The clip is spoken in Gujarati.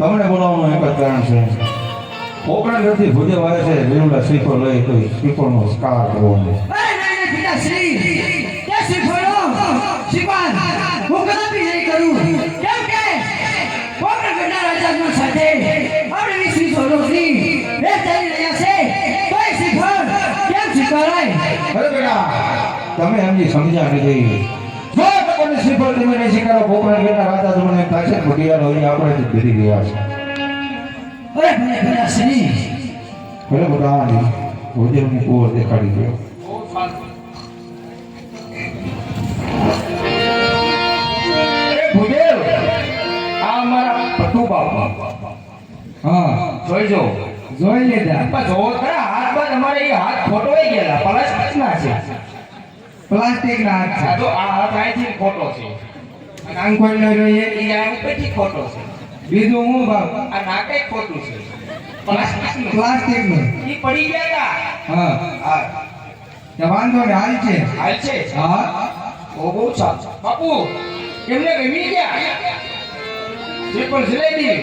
તમને બોલાવવાનું એક જ કારણ છે. કોકણા ઘરથી ભુજે વારે છે લીલુડા શ્રીફળ લઈ તો શ્રીફળનો સ્કાર કરવાનો. અરે બેટા તમે એમની સમજ્યા નથી. શ્રીફળ તમે નહીં શીખાડો કોકણા ઘરના રાજા તમને પાસે ભટિયાર હોય આપણે જ ભેરી ગયા છે. ભલે બધા ભોજનની કુવર દેખાડી ગયો. ભુદેવ આ અમારા પટુ બાપા. હા જોઈજો જોઈ લીધા. જોવો ખરા હાથ બાદ અમારે એ હાથ ફોટોઈ ગયેલા પ્લાસ્ટિકના છે. પ્લાસ્ટિકના હાથ છે. તો આ હાથ અહીંથી ફોટો છે. આંખ ખોલી જોઈએ એ આ ઉપરથી ફોટો છે. બીજું હું બાપ આ નાકે ખોટું છે. પ્લાસ્ટિકનું. ઈ પડી ગયા હા હતા હા તે વાંધો ને હાલ છે. હાલ છે હા ઓ બહુ સારું બાપુ એમને ગમી ગયા જે પણ જલેબી